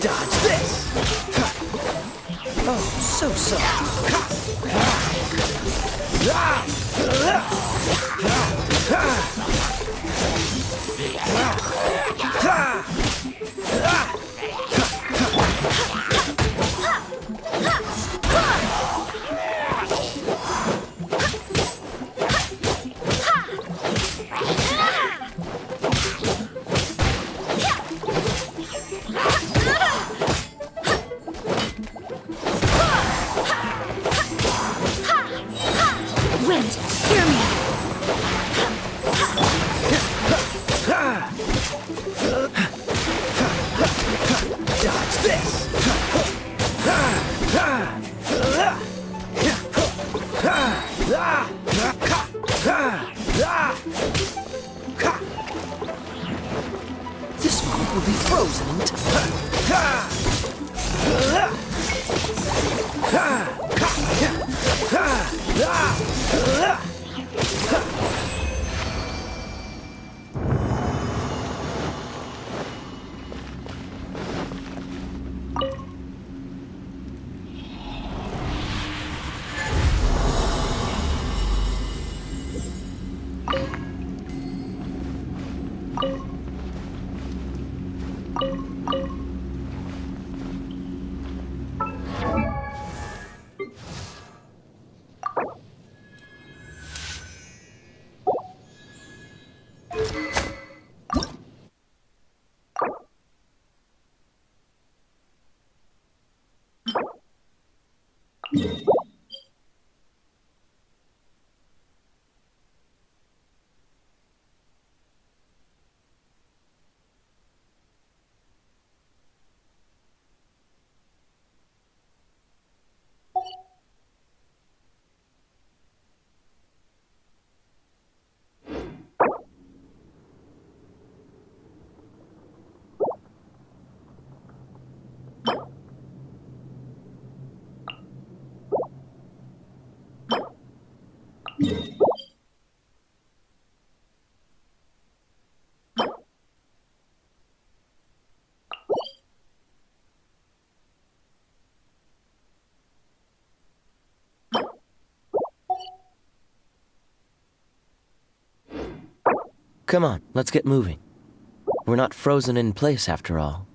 Dodge this! Oh, so Wind, hear me! Dodge this! This one will be frozen in Come on, let's get moving. We're not frozen in place after all.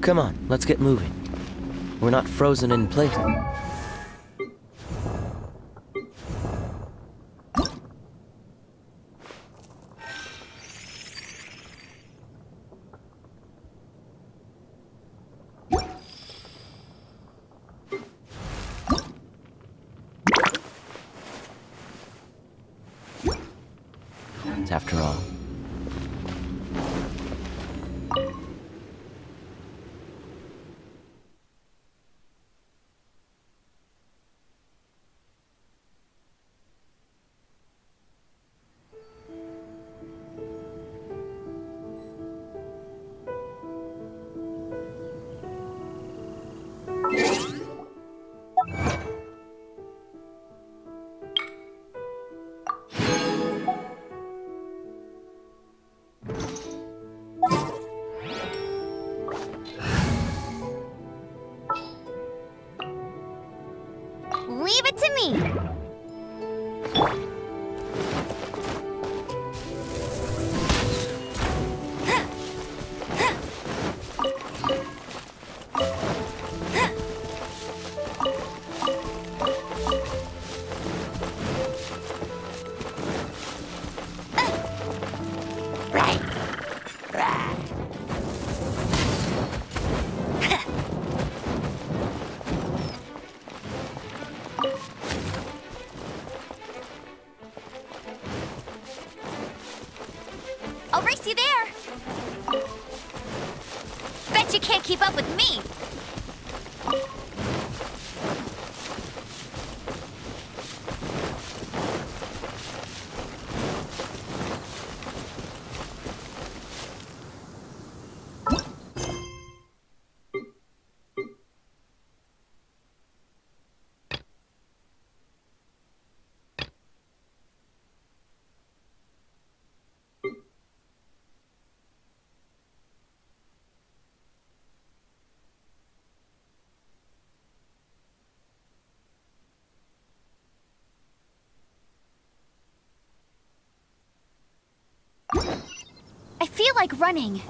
Come on, let's get moving. We're not frozen in place. After all. Leave it to me. I'll race you there. Bet you can't keep up with me. I feel like running.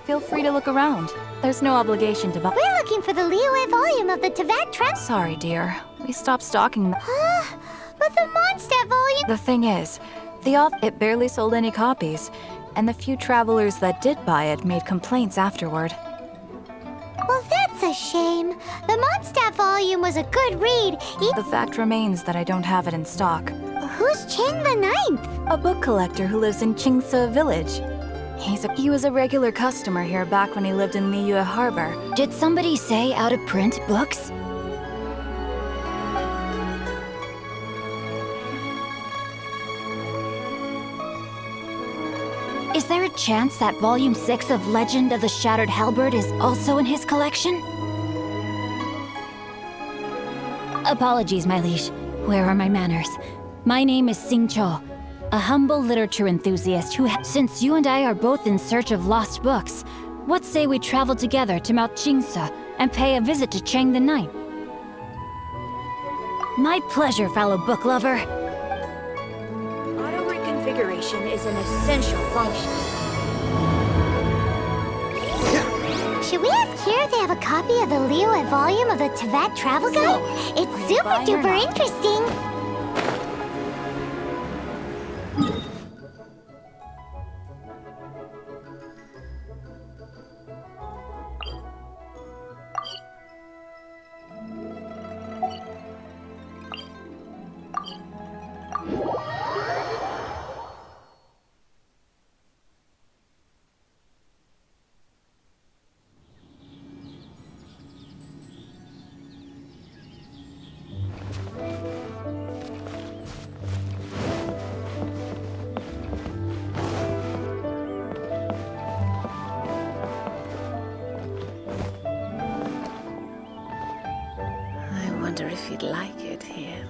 Feel free to look around. There's no obligation to buy. We're looking for the Liyue volume of the Tevat Travel. Sorry, dear. We stopped stocking them. But the Mondstadt volume. The thing is, it barely sold any copies, and the few travelers that did buy it made complaints afterward. Well, that's a shame. The Mondstadt volume was a good read. The fact remains that I don't have it in stock. Who's Chang the Ninth? A book collector who lives in Qingce Village. He was a regular customer here back when he lived in Liyue Harbor. Did somebody say out-of-print books? Is there a chance that Volume 6 of Legend of the Shattered Halberd is also in his collection? Apologies, my liege. Where are my manners? My name is Sing Cho, a humble literature enthusiast since you and I are both in search of lost books, what say we travel together to Mount Qingce and pay a visit to Chang the Ninth? My pleasure, fellow book lover. Auto reconfiguration is an essential function. Should we ask here if they have a copy of the Liyue volume of the Tevat Travel Guide? It's super duper interesting. wonder if he'd like it here.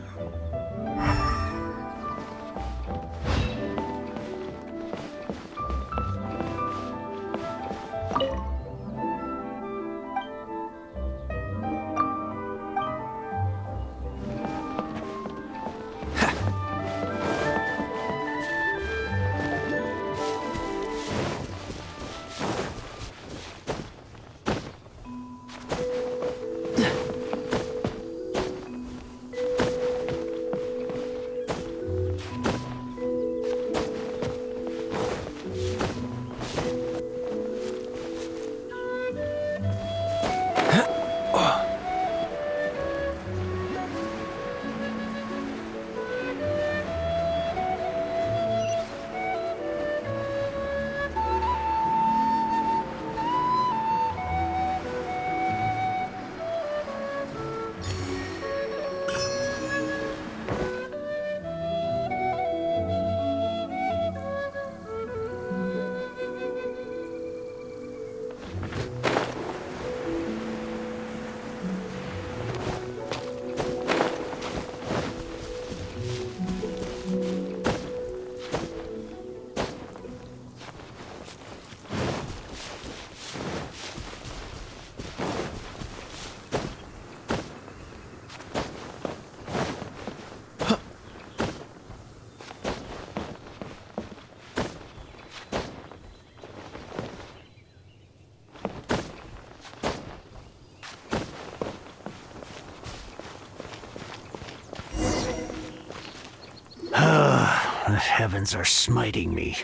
The heavens are smiting me.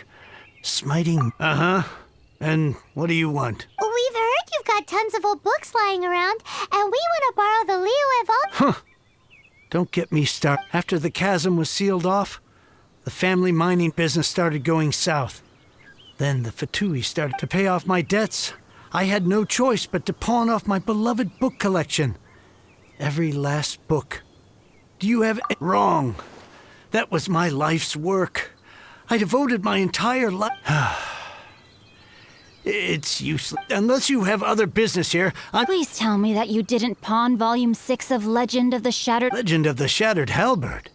Smiting? Uh-huh. And what do you want? We've heard you've got tons of old books lying around, and we want to borrow the Liyue Vault. Huh. Don't get me started. After the chasm was sealed off, the family mining business started going south. Then the Fatui started to pay off my debts. I had no choice but to pawn off my beloved book collection. Every last book. Do you have... Wrong. That was my life's work. I devoted my entire life... It's useless. Unless you have other business here, Please tell me that you didn't pawn Volume 6 of Legend of the Shattered... Legend of the Shattered Halberd.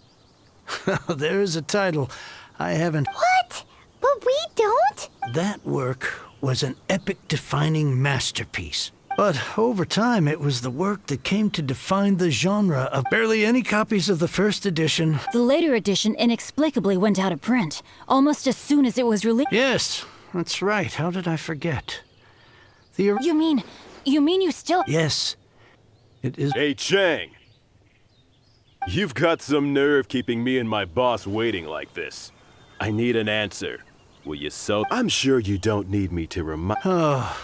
There's a title. I haven't... What? But we don't? That work was an epic-defining masterpiece. But over time, it was the work that came to define the genre of barely any copies of the first edition. The later edition inexplicably went out of print, almost as soon as it was released. Yes, that's right. How did I forget? You mean you still... Yes, it is... Hey, Chang! You've got some nerve keeping me and my boss waiting like this. I need an answer. Will you sell? I'm sure you don't need me to remind... Oh,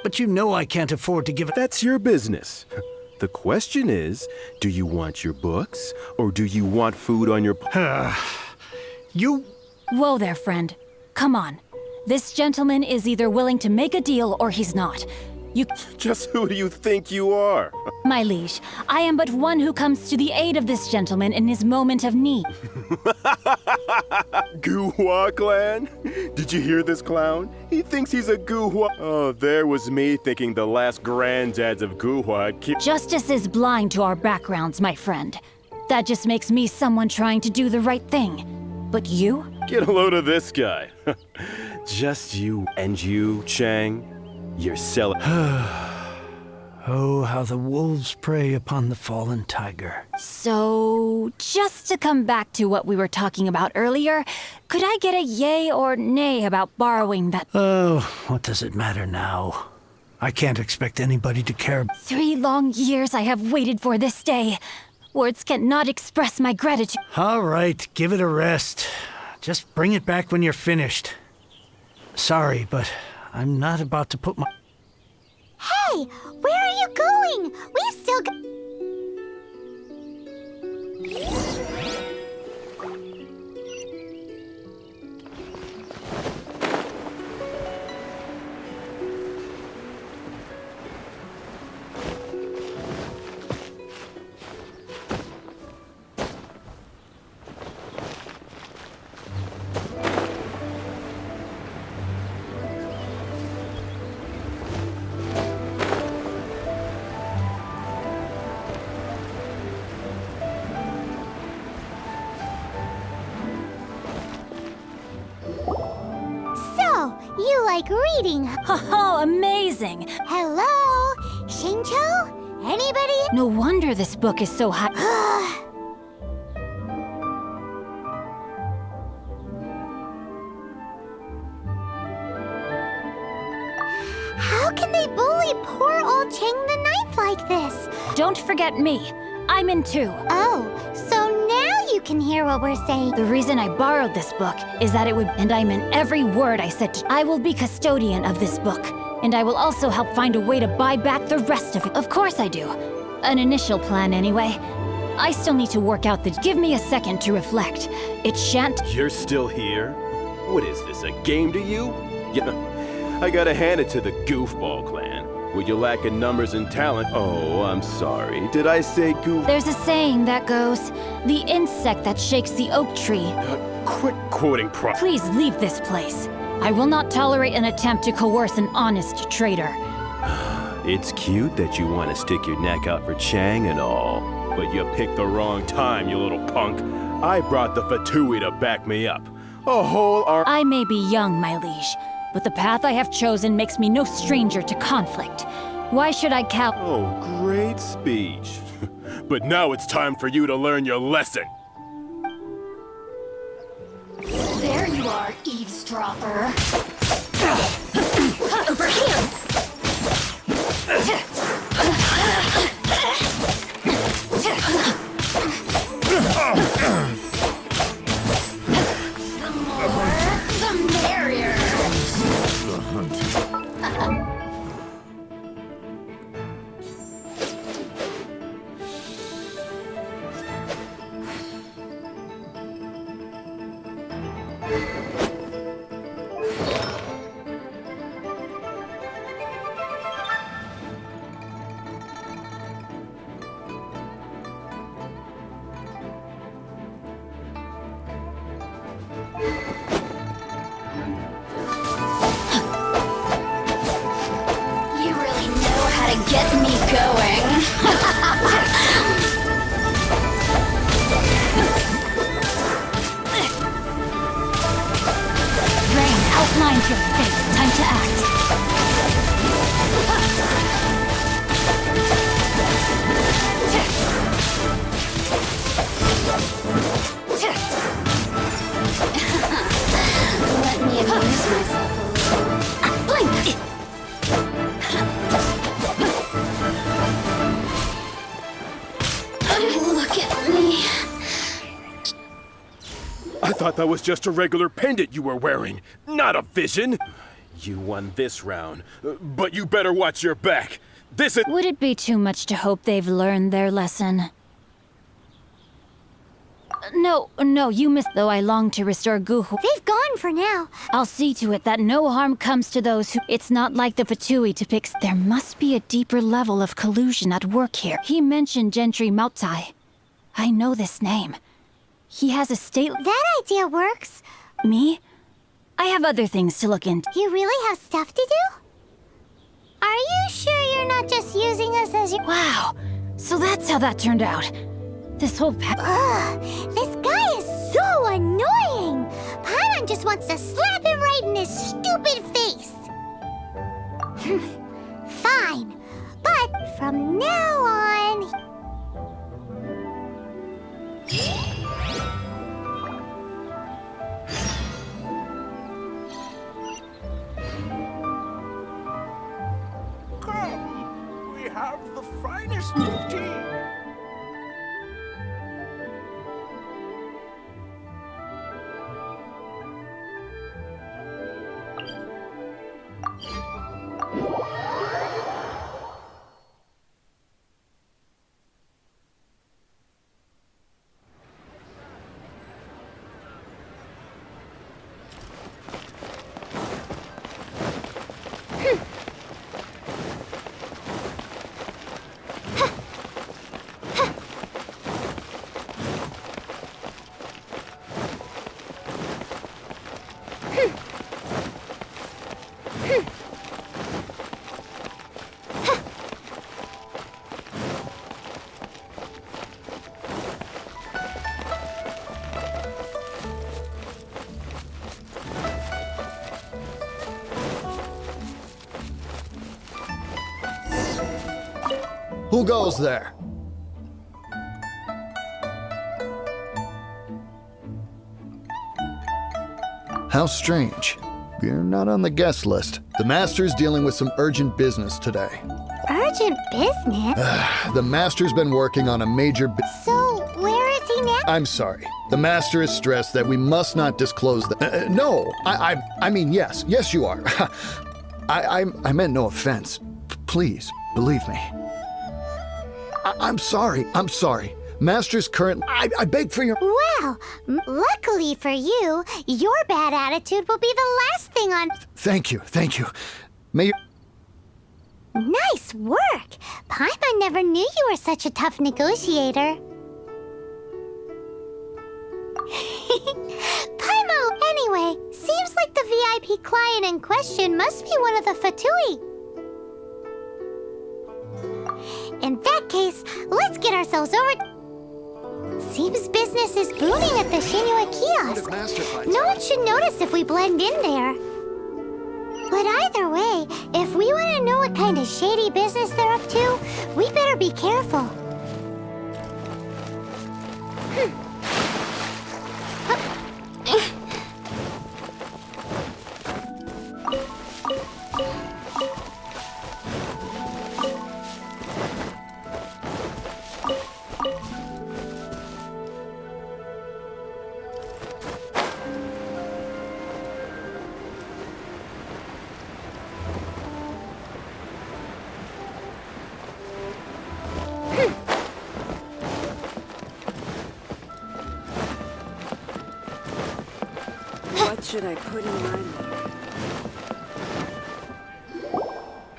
but you know I can't afford to give it... That's your business. The question is, do you want your books, or do you want food on your... You... Whoa there, friend. Come on. This gentleman is either willing to make a deal or he's not. You... Just who do you think you are? My liege, I am but one who comes to the aid of this gentleman in his moment of need. Guhua clan? Did you hear this clown? He thinks he's a Guhua. Oh, there was me thinking the last granddads of Guhua had kept... Justice is blind to our backgrounds, my friend. That just makes me someone trying to do the right thing. But you? Get a load of this guy. Just you and you, Chang. You're selling... Oh, how the wolves prey upon the fallen tiger. So, just to come back to what we were talking about earlier, could I get a yay or nay about borrowing that... Oh, what does it matter now? I can't expect anybody to care. 3 long years I have waited for this day. Words cannot express my gratitude. All right, give it a rest. Just bring it back when you're finished. Sorry, but I'm not about to put my... Hey, where are you going? We've still got... like reading. Oh, amazing! Hello? Shincho? Anybody? No wonder this book is so high. How can they bully poor old Chang the Ninth like this? Don't forget me. I'm in too. Oh, so now you can hear what we're saying. The reason I borrowed this book is that it would, and I meant every word I said. I will be custodian of this book, and I will also help find a way to buy back the rest of it. Of course I do. An initial plan anyway. I still need to work out the. Give me a second to reflect. It shan't. You're still here? What is this, a game to you? Yeah, I gotta hand it to the goofball clan. Were you lacking numbers and talent? Oh, I'm sorry. Did I say goof? There's a saying that goes, the insect that shakes the oak tree. Quit quoting Please leave this place. I will not tolerate an attempt to coerce an honest trader. It's cute that you want to stick your neck out for Chang and all, but you picked the wrong time, you little punk. I brought the Fatui to back me up. A whole I may be young, my liege, but the path I have chosen makes me no stranger to conflict. Why should I Oh, great speech. But now it's time for you to learn your lesson. There you are, eavesdropper. Over here! The more, the merrier. You really know how to get me going. Rain outlines your fate. Time to act. Let me amuse myself a little. Blink! Look at me. I thought that was just a regular pendant you were wearing, not a vision. You won this round, but you better watch your back. This is— Would it be too much to hope they've learned their lesson? No, you missed. Though I long to restore Guhu. They've gone for now. I'll see to it that no harm comes to those who— It's not like the Fatui to pick. There must be a deeper level of collusion at work here. He mentioned Gentry Mautai. I know this name. He has a state— That idea works. Me? I have other things to look into. You really have stuff to do? Are you sure you're not just using us as your— Wow, so that's how that turned out. This whole Ugh, this guy is so annoying! Paimon just wants to slap him right in his stupid face! Fine, but from now on... Come, we have the finest of tea. Who goes there? How strange. You're not on the guest list. The Master's dealing with some urgent business today. Urgent business? The Master's been working on a major So, where is he now? I'm sorry. The Master is stressed that we must not disclose the... no, I mean, yes. Yes, you are. I meant no offense. Please, believe me. I'm sorry. I'm sorry. Master's current... I beg for your... Well, luckily for you, your bad attitude will be the last thing on... Thank you. Thank you. May you... Nice work! Paimon never knew you were such a tough negotiator. Paimon, anyway, seems like the VIP client in question must be one of the Fatui. In that case, let's get ourselves over... Seems business is booming at the Shinua kiosk. No one should notice if we blend in there. But either way, if we want to know what kind of shady business they're up to, we better be careful. What should I put in my letter?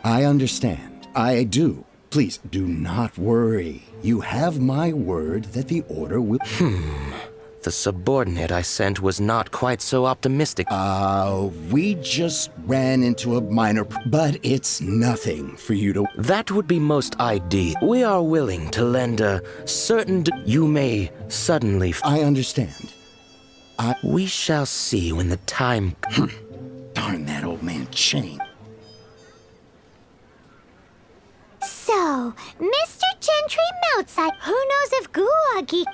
I understand. I do. Please, do not worry. You have my word that the order will... The subordinate I sent was not quite so optimistic. We just ran into a minor... But it's nothing for you to... That would be most ideal. We are willing to lend a certain... You may suddenly... I understand. We shall see when the time... Darn that old man Chain. So, Mr. Gentry Moutside, who knows if Guagi...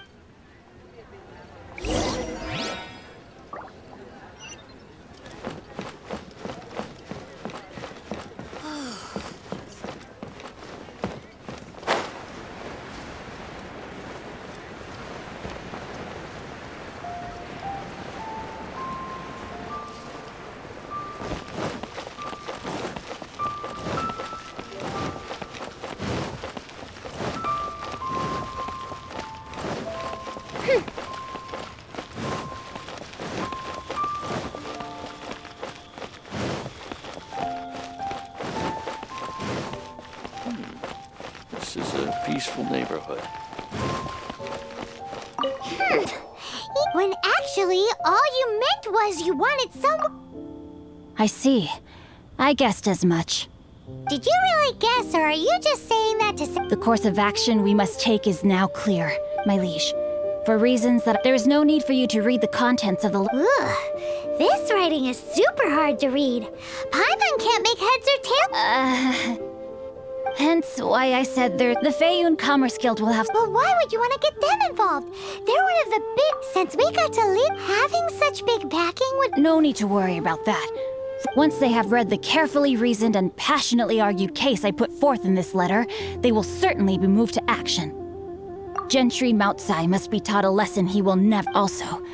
This is a peaceful neighborhood. When actually, all you meant was you wanted some... I see. I guessed as much. Did you really guess, or are you just saying that to say... The course of action we must take is now clear, my liege. For reasons that there is no need for you to read the contents of the... Ugh, this writing is super hard to read. Paimon can't make heads or tails... Hence why I said the Feiyun Commerce Guild will have... Well, why would you want to get them involved? They're one of the big... Since we got to lead, having such big backing would... No need to worry about that. Once they have read the carefully reasoned and passionately argued case I put forth in this letter, they will certainly be moved to action. Gentry Moutsai must be taught a lesson he will never... Also,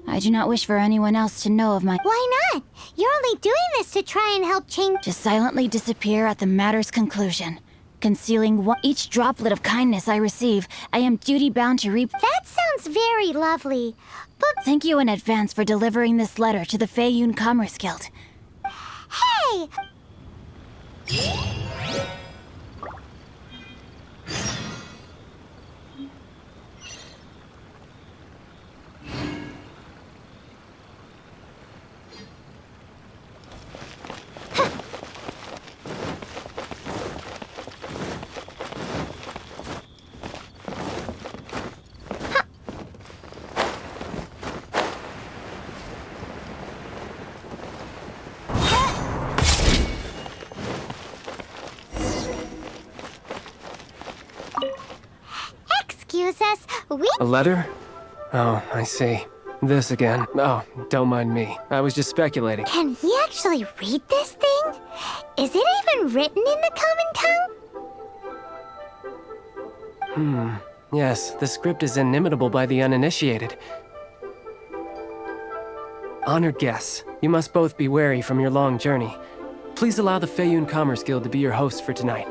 I do not wish for anyone else to know of my... Why not? You're only doing this to try and help change... To silently disappear at the matter's conclusion. Concealing each droplet of kindness I receive, I am duty-bound to reap... That sounds very lovely, but... Thank you in advance for delivering this letter to the Feiyun Commerce Guild. Hey! excuse us. We... A letter? Oh, I see. This again. Oh, don't mind me. I was just speculating. Can we actually read this thing? Is it even written in the common tongue? Yes, the script is inimitable by the uninitiated. Honored guests, you must both be wary from your long journey. Please allow the Feiyun Commerce Guild to be your host for tonight.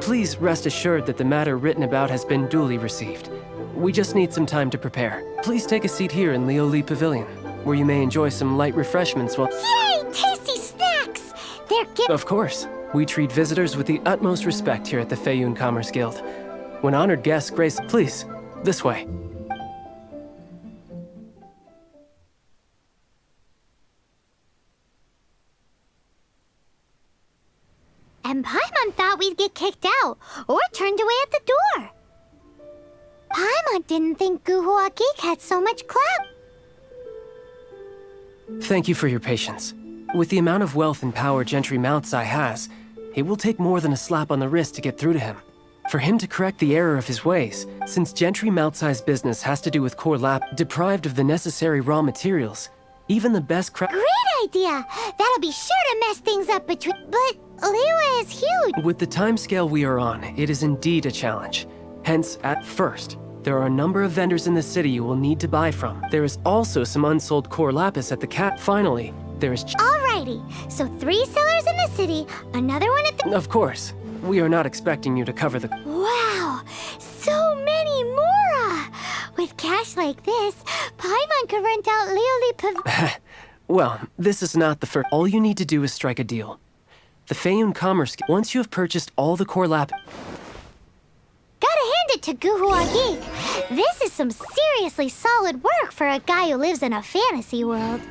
Please rest assured that the matter written about has been duly received. We just need some time to prepare. Please take a seat here in Leo Lee Pavilion, where you may enjoy some light refreshments while— Yay! Tasty snacks! They're given— Of course. We treat visitors with the utmost respect here at the Feiyun Commerce Guild. When honored guests grace— Please, this way. And Paimon thought we'd get kicked out, or turned away at the door. Paimon didn't think Guhua Geek had so much clout. Thank you for your patience. With the amount of wealth and power Gentry Moutsai has, it will take more than a slap on the wrist to get through to him. For him to correct the error of his ways, since Gentry Moutsai's business has to do with core lab deprived of the necessary raw materials, even the best Great idea! That'll be sure to mess things up between— But Liyue is huge! With the timescale we are on, it is indeed a challenge. Hence, at first, there are a number of vendors in the city you will need to buy from. There is also some unsold core lapis at the cat. Finally, there is— Alrighty, so 3 sellers in the city, another one at the— Of course. We are not expecting you to cover the— Wow! So many more! With cash like this, Paimon could rent out Leoli Well, this is not the first. All you need to do is strike a deal. The Feiyun Commerce— Once you have purchased all the core lap— Gotta hand it to Guhua Geek. This is some seriously solid work for a guy who lives in a fantasy world.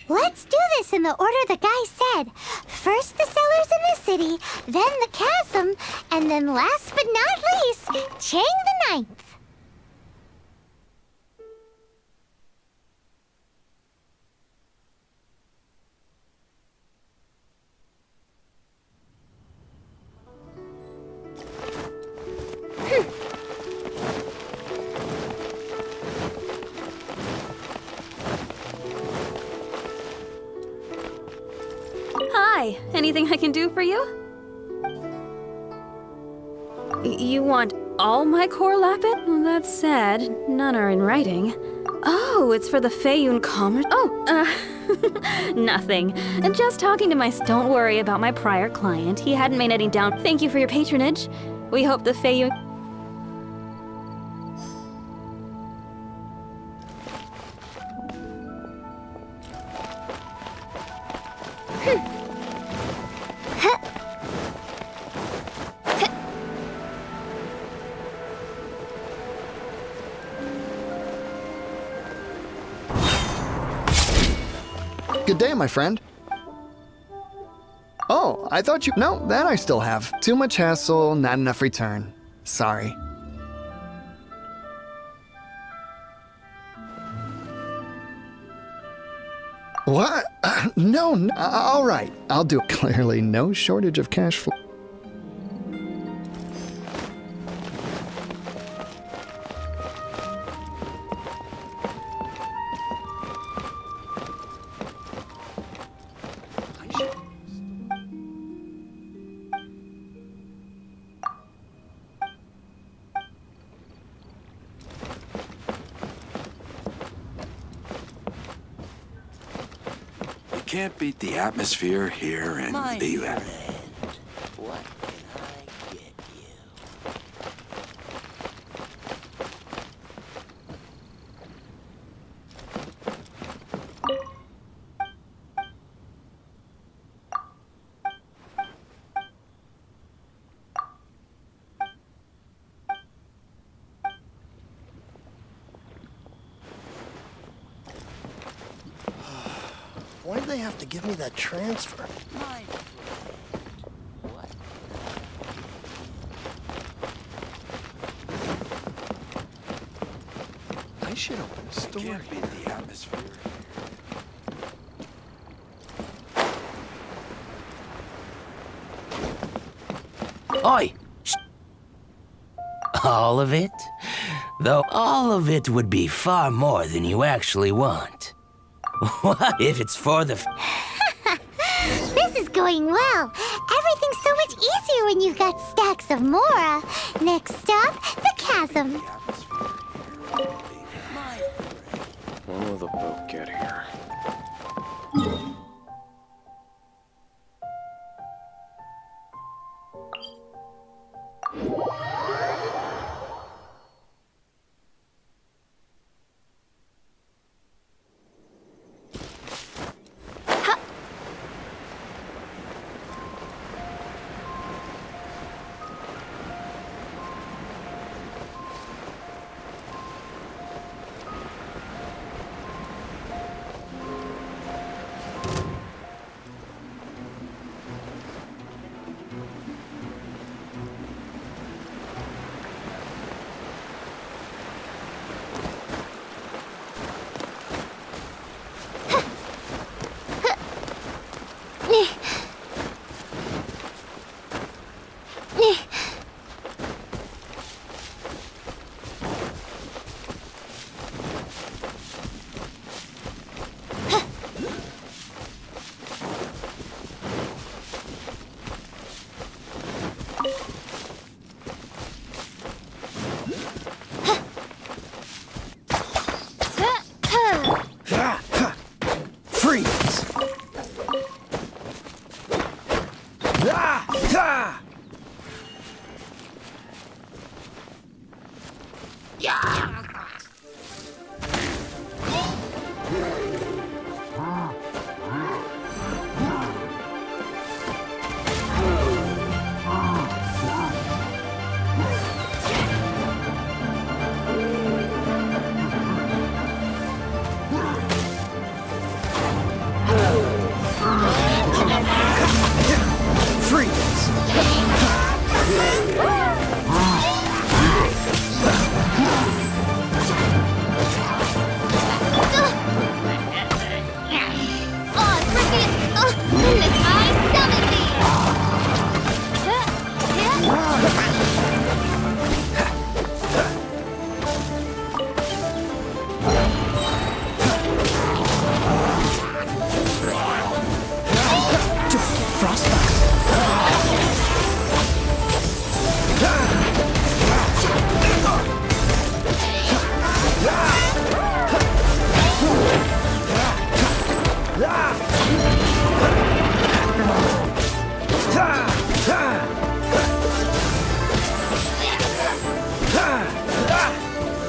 Let's do this in the order the guy said. First the sellers in the city, then the chasm, and then last but not least, Chang the Ninth. Hi, anything I can do for you? You want all my core lapis? Well, that's sad. None are in writing. Oh, it's for the Feiyun Commerce. Oh, nothing. Just talking to my. Don't worry about my prior client. He hadn't made any down. Thank you for your patronage. We hope the Feiyun. Good day, my friend. Oh, I thought you— No, that I still have. Too much hassle, not enough return. Sorry. What? No, all right. I'll do it. Clearly no shortage of cash flow. Can't beat the atmosphere here in Leland. What can I get you? Why do they have to give me that transfer? I should open a store. Can't beat the atmosphere. Oi! All of it? Though all of it would be far more than you actually want. What if it's for the... This is going well. Everything's so much easier when you've got stacks of Mora. Next stop, the chasm. When will the boat get here?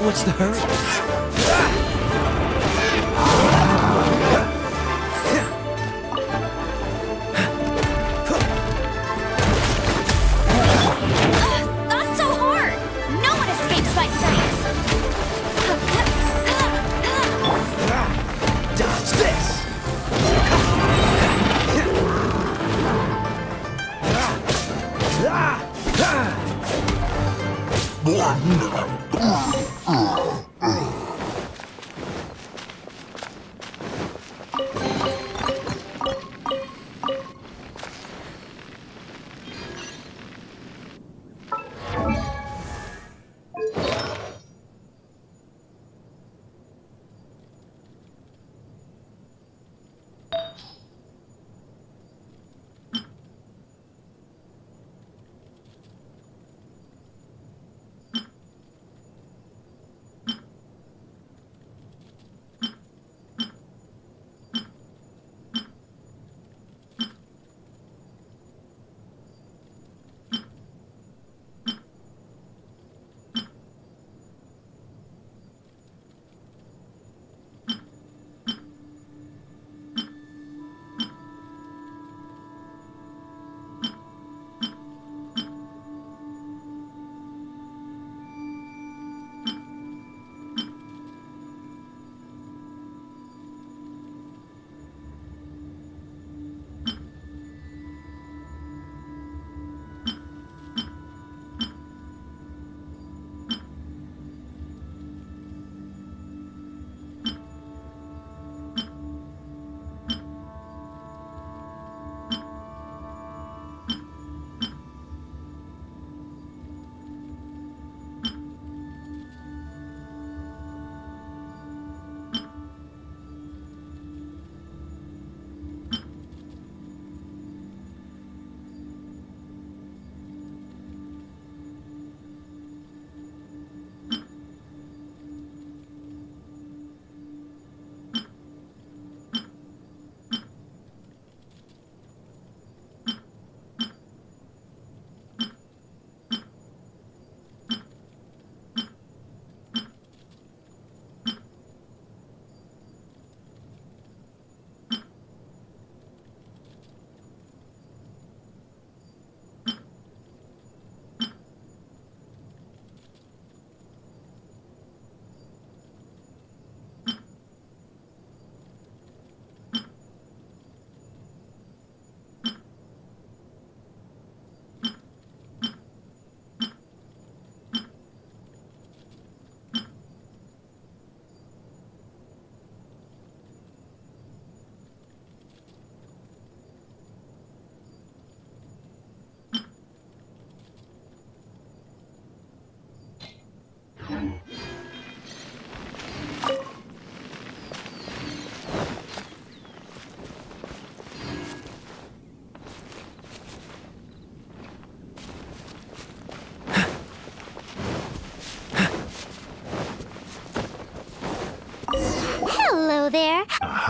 What's the hurry? Not so hard! No one escapes my sights! Dodge this!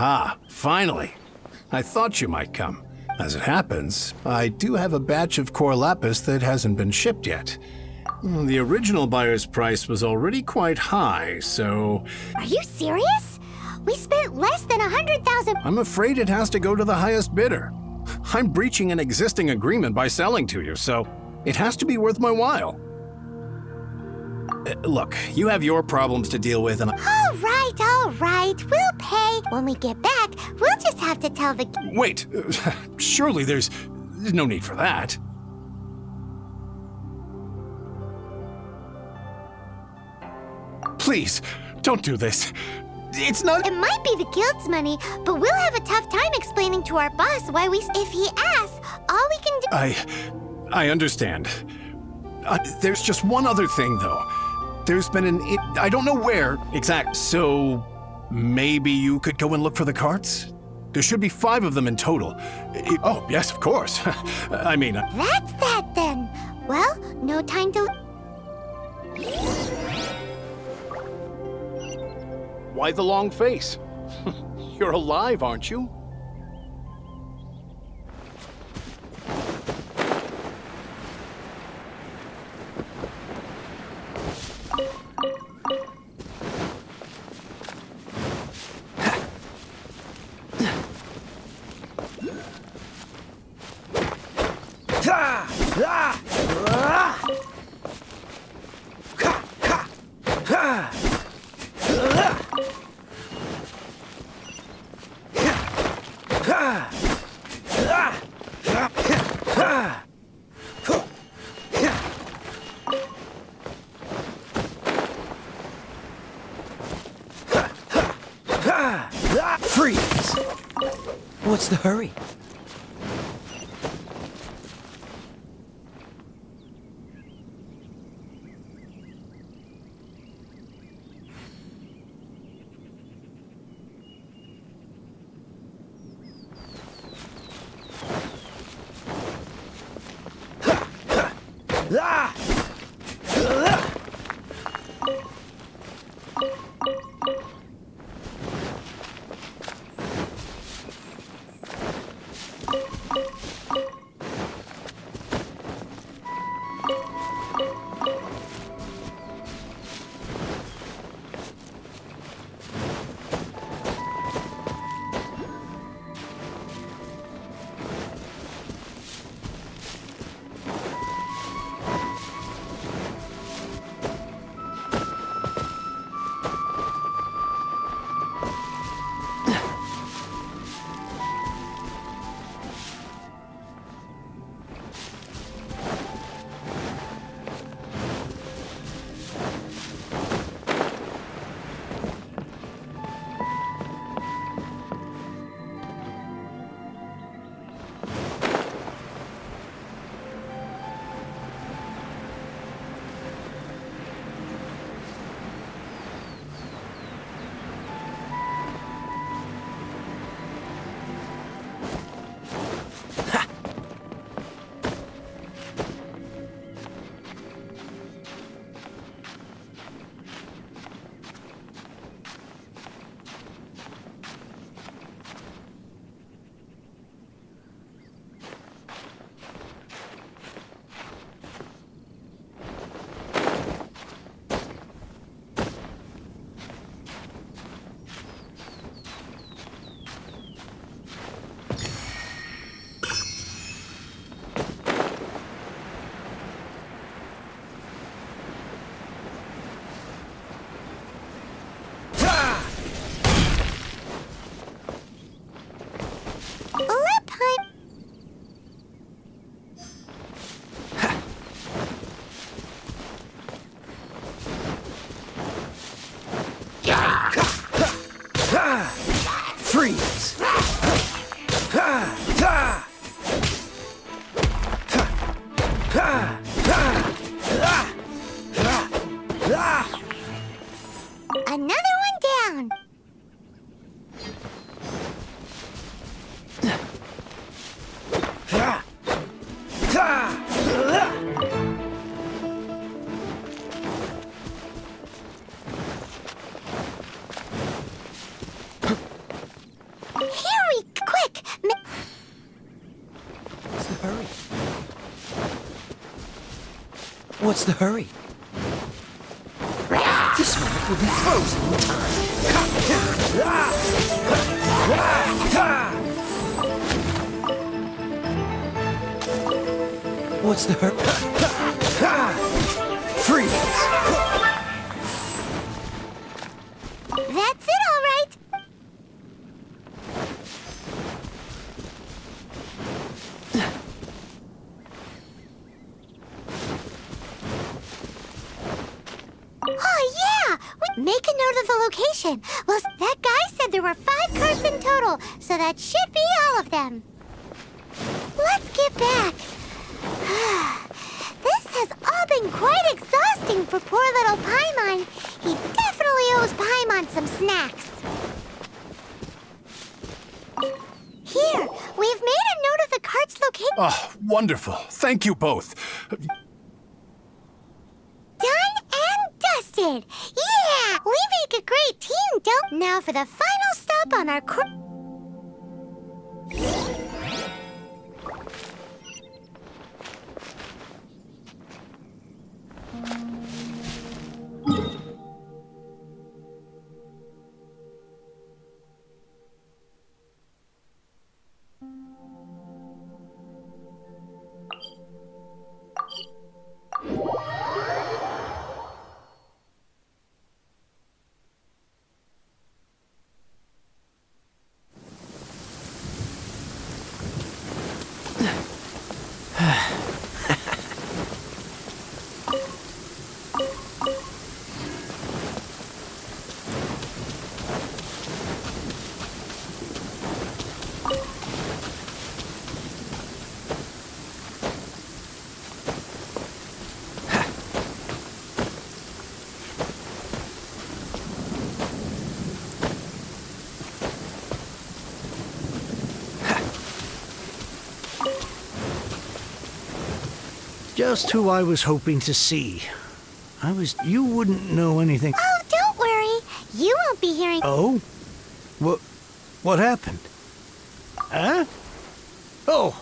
Aha, finally. I thought you might come. As it happens, I do have a batch of core lapis that hasn't been shipped yet. The original buyer's price was already quite high, so... Are you serious? We spent less than 100,000. I'm afraid it has to go to the highest bidder. I'm breaching an existing agreement by selling to you, so it has to be worth my while. Look, you have your problems to deal with, and All right. We'll pay. When we get back, we'll just have to tell the... Wait, surely there's no need for that. Please, don't do this. It's not... It might be the guild's money, but we'll have a tough time explaining to our boss why we... If he asks, all we can do... I understand. There's just one other thing, though. There's been I don't know where exact, so maybe you could go and look for the carts? There should be 5 of them in total. Oh, yes, of course. I mean... That's that, then. Well, no time to... Why the long face? You're alive, aren't you? Freeze! What's the hurry? Freeze! Another one down. hurry? What's the hurry? This moment will be frozen in time. What's the hurry? Freeze! That's it, all right. Oh, yeah! Make a note of the location. Well, that guy said there were 5 carts in total, so that should be all of them. Let's get back. This has all been quite exhausting for poor little Paimon. He definitely owes Paimon some snacks. Here, we've made a note of the cart's location. Oh, wonderful. Thank you both. Done and dusted! Yeah! We make a great team, don't? Now for the final stop on our Just who I was hoping to see. You wouldn't know anything. Oh, don't worry. You won't be hearing. Oh? What happened? Huh? Oh,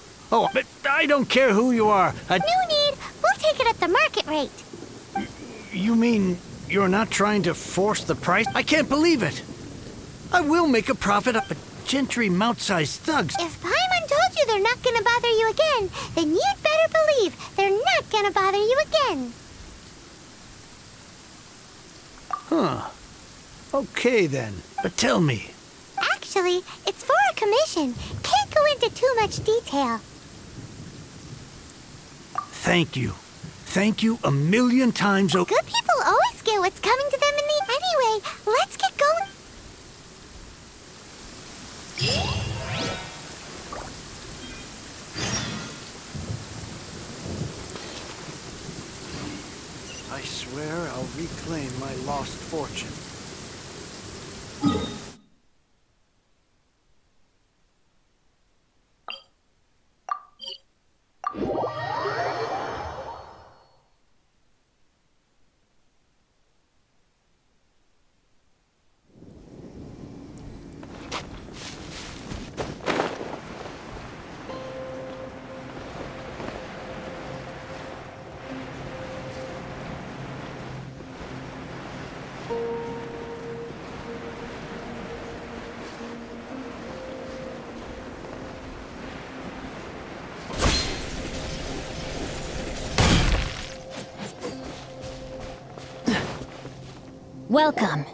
but I don't care who you are. No need. We'll take it at the market rate. You mean you're not trying to force the price? I can't believe it. I will make a profit up at Gentry mount-sized thugs. If Paimon told you they're not gonna bother you again, then you'd better believe they're not gonna bother you again. Huh. Okay then. But tell me. Actually, it's for a commission. Can't go into too much detail. Thank you. Thank you a million times over. Good people always get what's coming to them in the... Anyway, let's get going. I swear I'll reclaim my lost fortune. Welcome.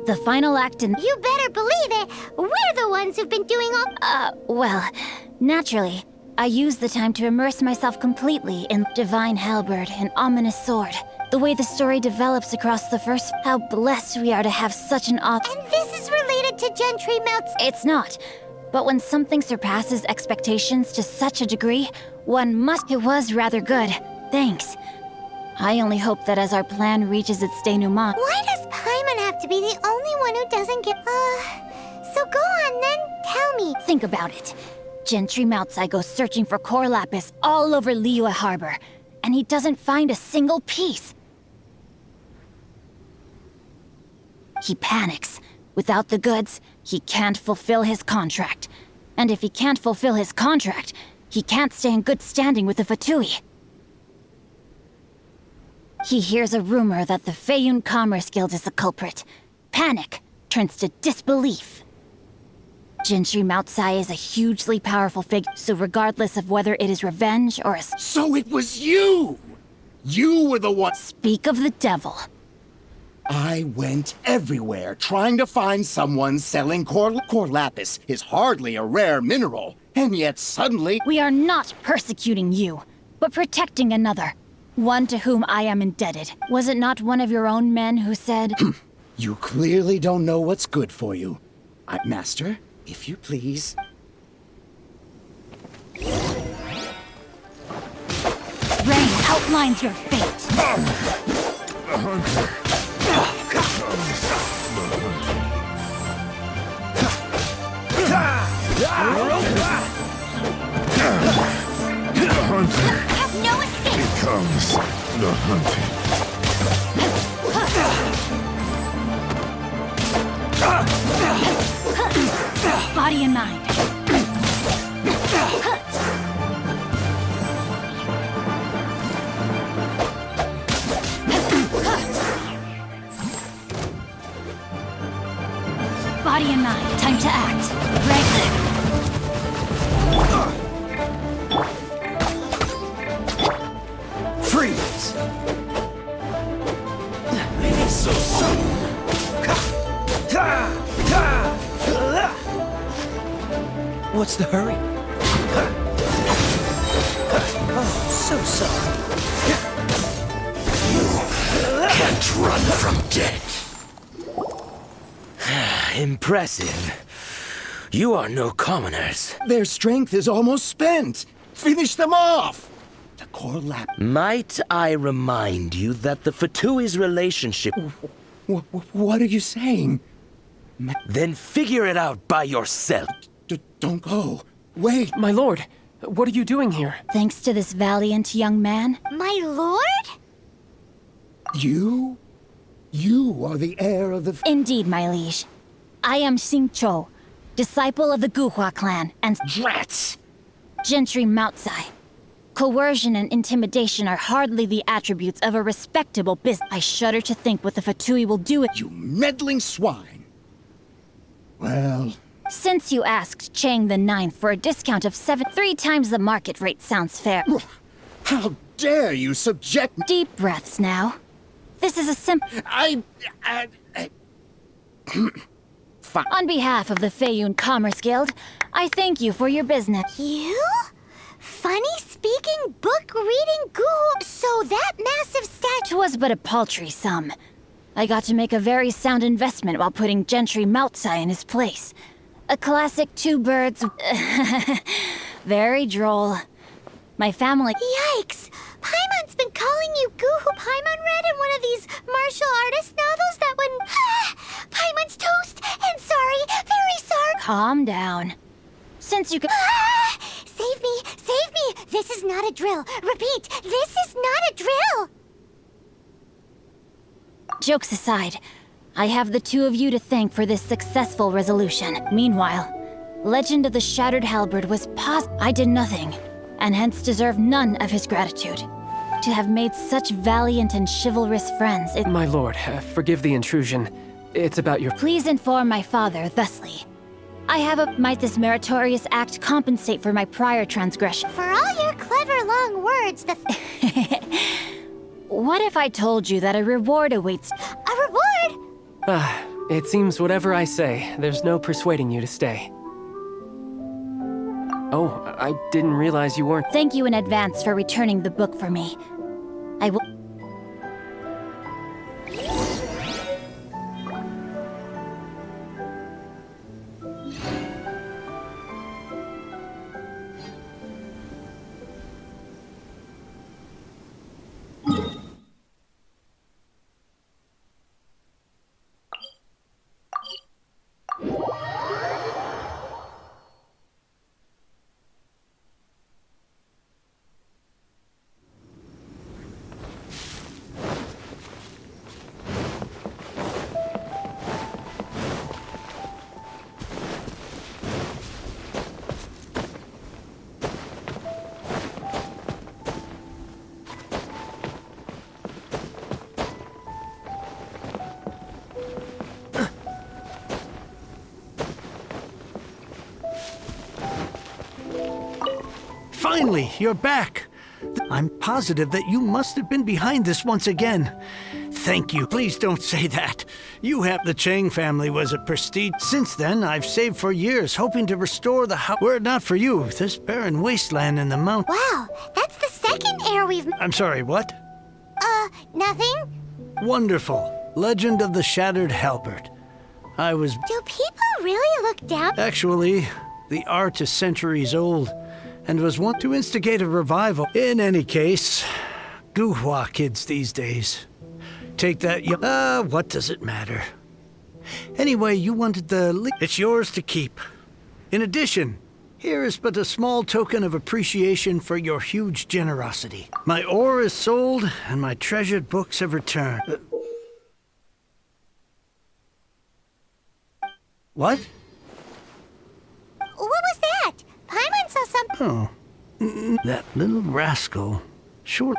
The final act in... You better believe it! We're the ones who've been doing all... well, naturally, I used the time to immerse myself completely in Divine Halberd and Ominous Sword. The way the story develops across the first... How blessed we are to have such an And this is related to Gentry Mounts... It's not. But when something surpasses expectations to such a degree, one must... It was rather good. Thanks. I only hope that as our plan reaches its denouement... Why does Paimon have to be the only one who doesn't get... So go on then, tell me. Think about it. Gentry Moutsai goes searching for core lapis all over Liyue Harbor, and he doesn't find a single piece. He panics. Without the goods, he can't fulfill his contract. And if he can't fulfill his contract, He can't stay in good standing with the Fatui. He hears a rumor that the Feiyun Commerce Guild is the culprit. Panic turns to disbelief. Gentry Moutsai is a hugely powerful figure, so regardless of whether it is revenge or a... So it was you! You were the one... Speak of the devil. I went everywhere trying to find someone selling core lapis is hardly a rare mineral, and yet suddenly... We are not persecuting you, but protecting another. One to whom I am indebted. Was it not one of your own men who said... You clearly don't know what's good for you. Master, if you please. Rain outlines your fate. The hunter. The hunter. Have no escape. Becomes the hunted. Body and mind. Body and mind. Time to act. Right. Freeze! So soon. What's the hurry? Oh, so sorry. You can't run from death. Impressive. You are no commoners. Their strength is almost spent. Finish them off! The core lap... Might I remind you that the Fatui's relationship... What are you saying? Then figure it out by yourself. Don't go. Wait. My lord, what are you doing here? Thanks to this valiant young man. My lord? You? You are the heir of the... Indeed, my liege. I am Xingqiu, disciple of the Guhua clan, and... Rats! Gentry Moutsai. Coercion and intimidation are hardly the attributes of a respectable business. I shudder to think what the Fatui will do with... You meddling swine! Well... Since you asked Chang the Ninth for a discount of 3 times the market rate sounds fair. How dare you subject me... Deep breaths now. This is a simple... On behalf of the Feiyun Commerce Guild, I thank you for your business. You? Funny-speaking, book-reading ghoul. So that massive statue... Was but a paltry sum. I got to make a very sound investment while putting Gentry Moutsai in his place. A classic two birds... Very droll. My family... Yikes! Paimon's been calling you Guhu Paimon read in one of these martial artist novels that when... Paimon's toast! And sorry, very sorry! Calm down. Since you can... Save me! Save me! This is not a drill! Repeat, this is not a drill! Jokes aside, I have the two of you to thank for this successful resolution. Meanwhile, Legend of the Shattered Halberd was I did nothing, and hence deserve none of his gratitude. To have made such valiant and chivalrous friends, My lord, forgive the intrusion. It's about your... Please inform my father thusly. Might this meritorious act compensate for my prior transgression? For all your clever long words, What if I told you that a reward awaits... A reward? It seems whatever I say, there's no persuading you to stay. Oh, I didn't realize you weren't... Thank you in advance for returning the book for me. I will... Finally, you're back. I'm positive that you must have been behind this once again. Thank you. Please don't say that. You have the Chang family was a prestige. Since then, I've saved for years, hoping to restore the house. Were it not for you, this barren wasteland in the mountain. Wow, that's the second heir we've... I'm sorry, what? Nothing? Wonderful. Legend of the Shattered Halberd. Do people really look down? Actually, the art is centuries old, and was wont to instigate a revival. In any case, Guhua kids these days. Take that, what does it matter? Anyway, you wanted it's yours to keep. In addition, here is but a small token of appreciation for your huge generosity. My ore is sold, and my treasured books have returned. What? What was that? Paimon saw something. Oh, that little rascal. Sure.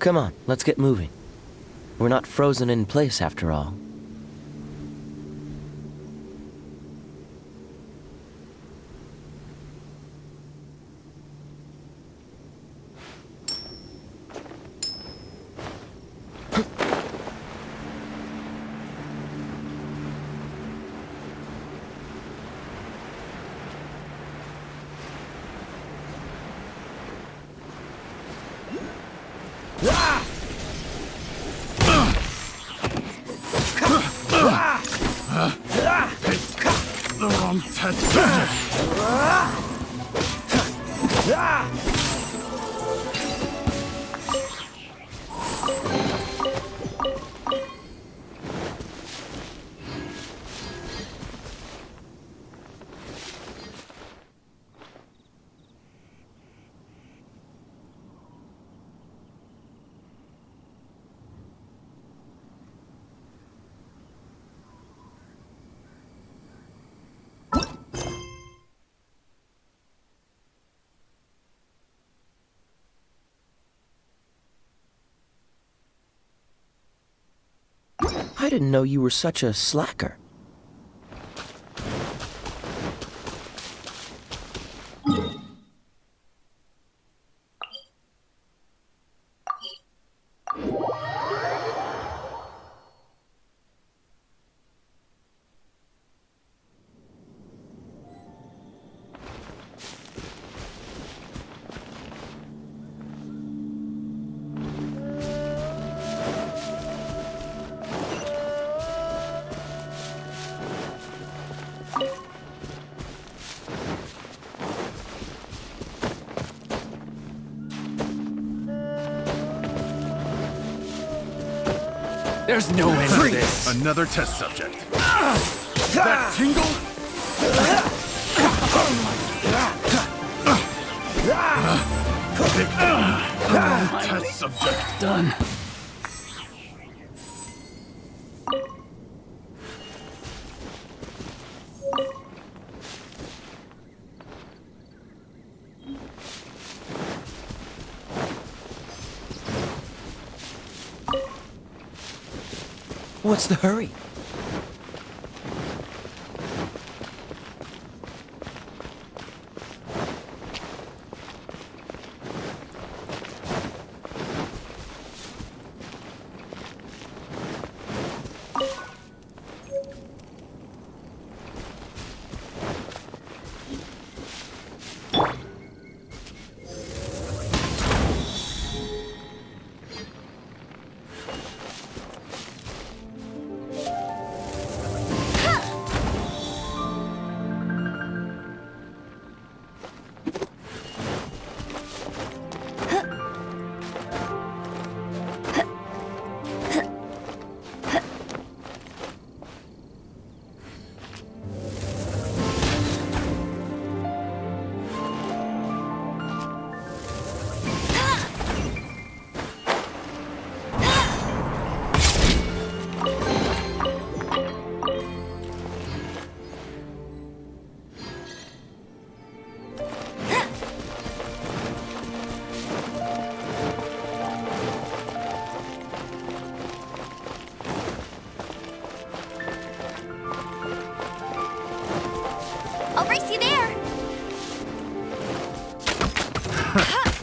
Come on, let's get moving. We're not frozen in place after all. The wrong test subject. I didn't know you were such a slacker. There's no end to this. Another test subject. That tingle? Test subject. Done. What's the hurry?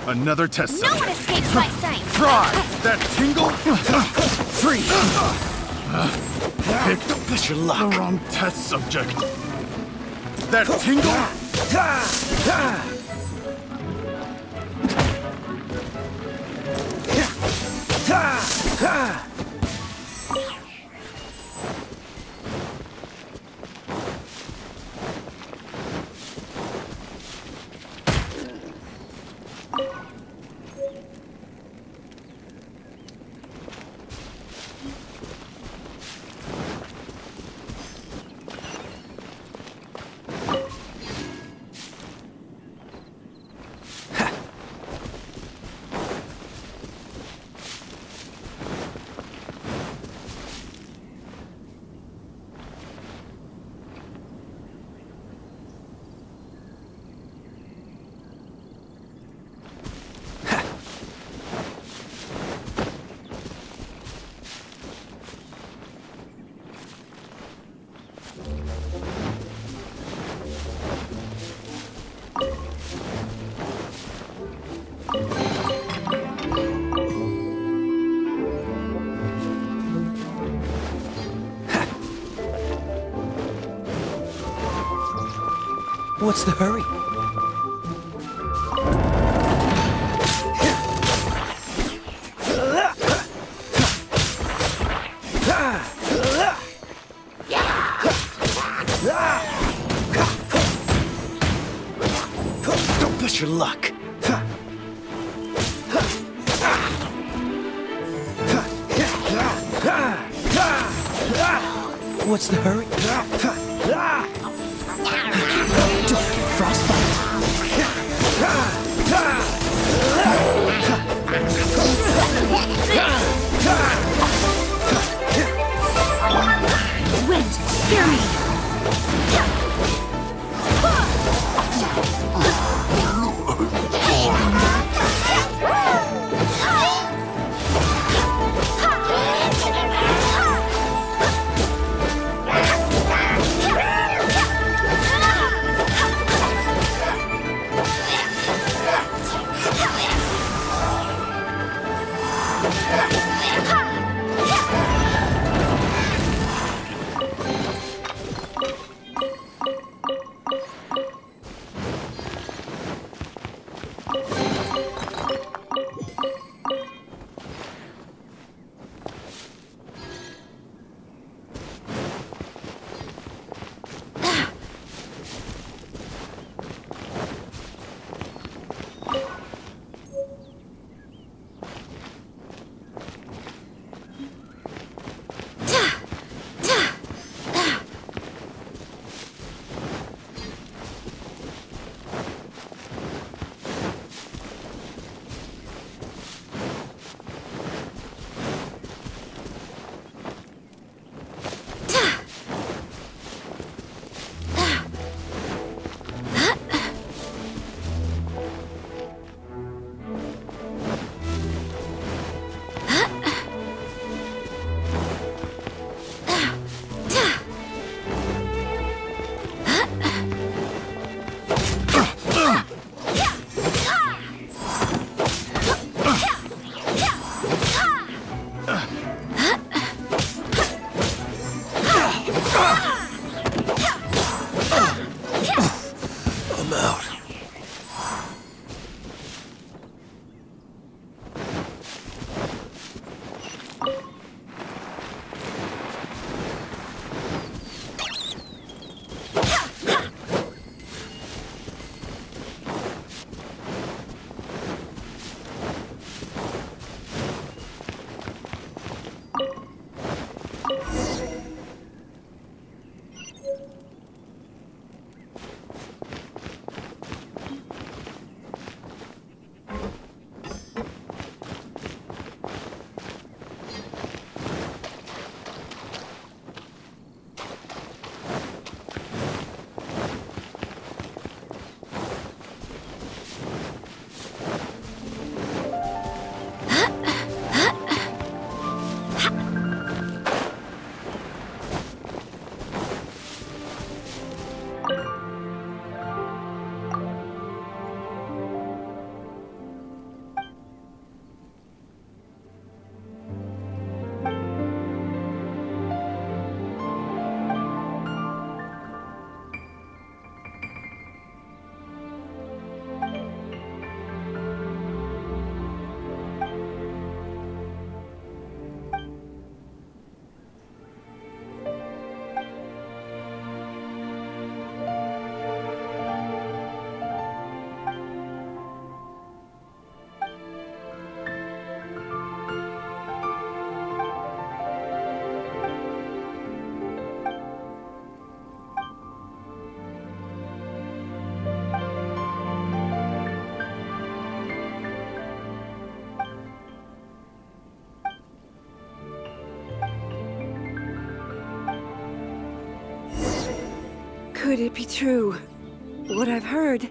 Another test subject. No one escapes my sight. Try! That tingle? Free! Picked your luck. the wrong test subject. That tingle? What's the hurry? Don't push your luck. What's the hurry? Frostbite. Wind, hear me! Could it be true? What I've heard?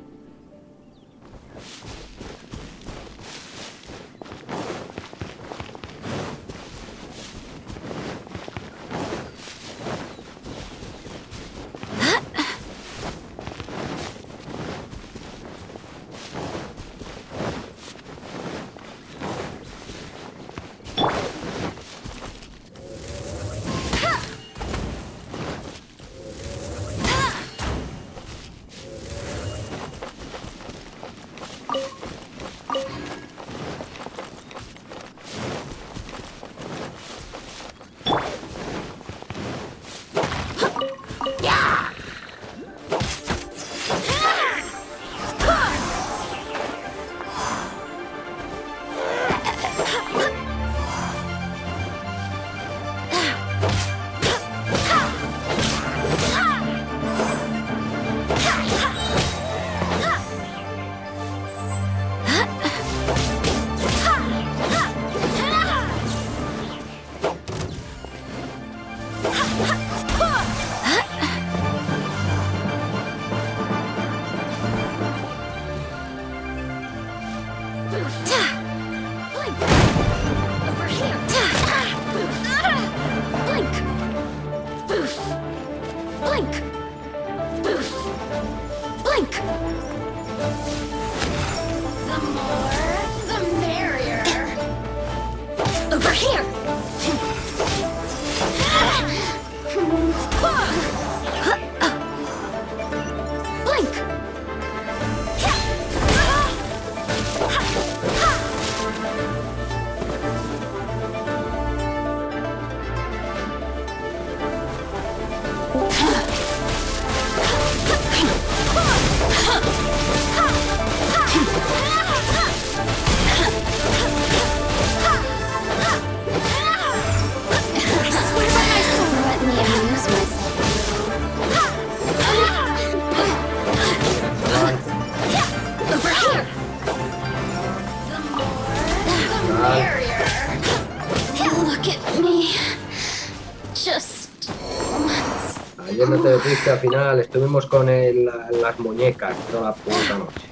Yéndote de triste, al final estuvimos con las muñecas toda la puta noche.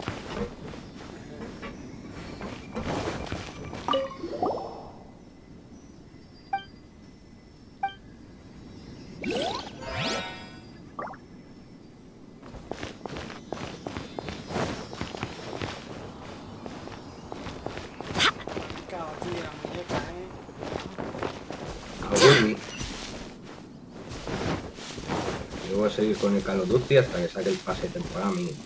Yo voy a seguir con el Call of Duty hasta que saque el pase de temporada mínimo.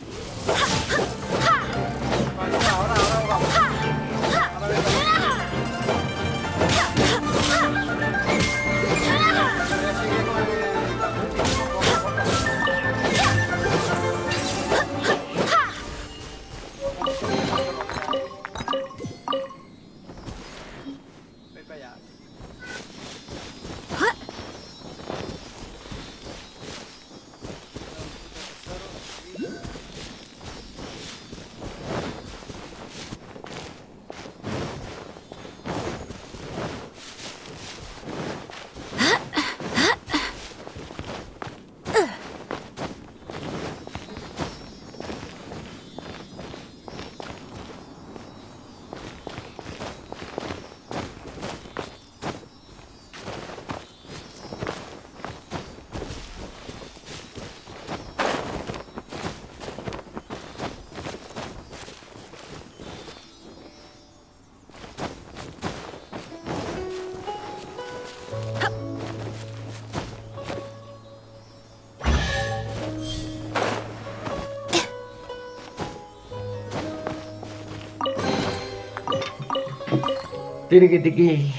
Tiriquitiqui.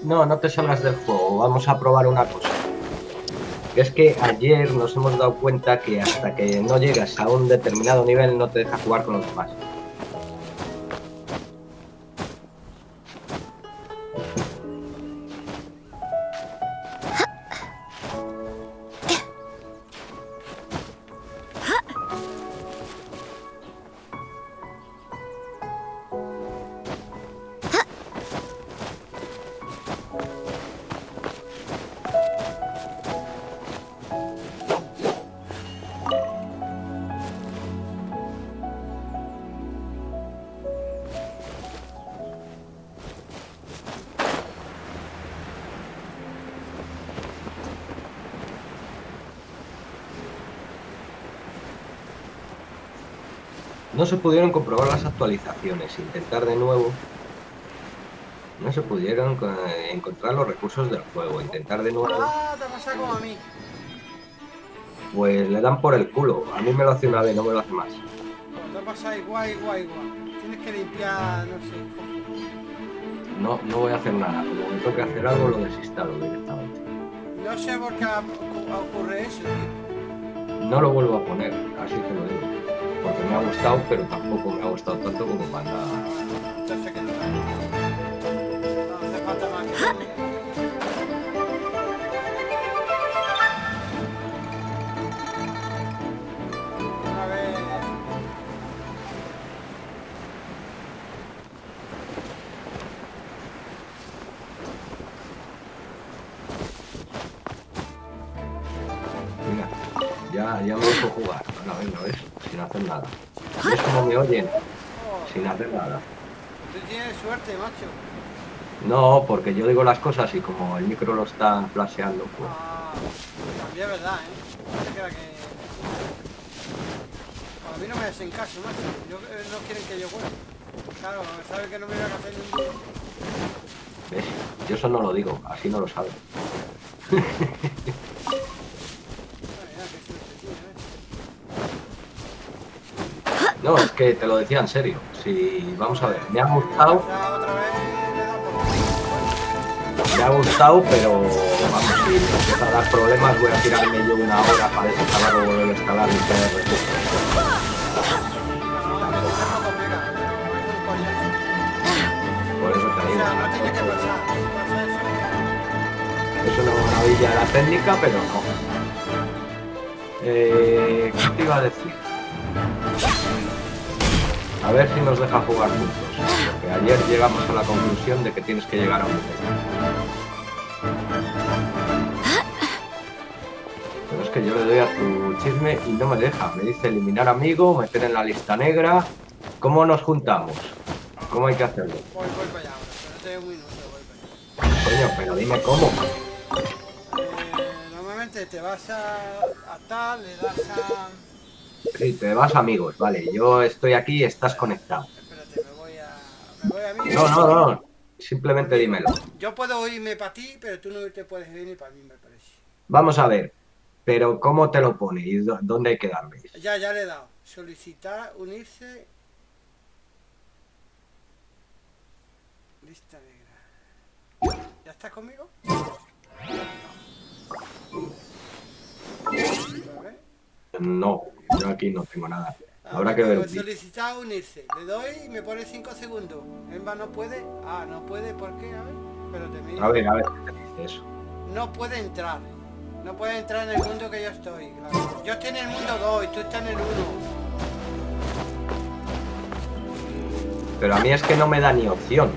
No, no te salgas del juego. Vamos a probar una cosa. Es que ayer nos hemos dado cuenta que hasta que no llegas a un determinado nivel no te deja jugar con los demás. No se pudieron comprobar las actualizaciones. Intentar de nuevo. No se pudieron encontrar los recursos del juego. Intentar de nuevo. Ah, te pasa como a mí. Pues le dan por el culo. A mí me lo hace una vez, no me lo hace más. Te pasa igual. Tienes que limpiar, no sé. No voy a hacer nada. Como me toque hacer algo, lo desinstalo directamente. No sé por qué ocurre eso, tío. No lo vuelvo a poner, así te lo digo. Porque me ha gustado, pero tampoco me ha gustado tanto como para nada. Entonces, ¿qué te da? No hace falta más que eso. Una vez. Mira, ya me dejo jugar. Ahora venga, ¿ves? Sin hacer nada. ¿Ves cómo me oyen? Sin hacer nada. Tú tienes suerte, macho. No, porque yo digo las cosas y como el micro lo está flasheando, pues... También es verdad, ¿eh? No que... A mí no me hacen caso, macho. No quieren que yo juegue. Claro, saben que no me voy a hacer ningún... ¿Ves? Yo eso no lo digo, así no lo saben. No, es que te lo decía en serio. Si, vamos a ver, me ha gustado. Me ha gustado, pero vamos, si me empieza a dar problemas voy a tirarme yo una hora para desinstalar o volver a instalar y tener recursos. Por eso te digo. Es una maravilla la técnica, pero no. ¿Qué te iba a decir? A ver si nos deja jugar juntos. Porque ayer llegamos a la conclusión de que tienes que llegar a un nivel. Pero es que yo le doy a tu chisme y no me deja. Me dice eliminar amigo, meter en la lista negra. ¿Cómo nos juntamos? ¿Cómo hay que hacerlo? Voy para allá ahora, espérate un minuto, voy para allá. Coño, pero dime cómo. Normalmente te vas a tal, le das a... Sí, te vas amigos, vale. Yo estoy aquí y estás conectado. Espérate, me voy a mí. No. Simplemente Amigo. dímelo. Yo puedo irme para ti, pero tú no te puedes venir para mí, me parece. Vamos a ver. Pero ¿cómo te lo pone? ¿Y dónde hay que darle? Ya le he dado. Solicitar, unirse. Lista negra. ¿Ya estás conmigo? No, yo aquí no tengo nada. Habrá Me que pongo ver. solicitar unirse. Le doy y me pone 5 segundos. Emma no puede. Ah, no puede, ¿por qué? A ver. Espérate, me dice. A ver, ¿qué te dice eso? No puede entrar. No puede entrar en el mundo que yo estoy. Claro. Yo estoy en el mundo 2 y tú estás en el 1. Pero a mí es que no me da ni opción.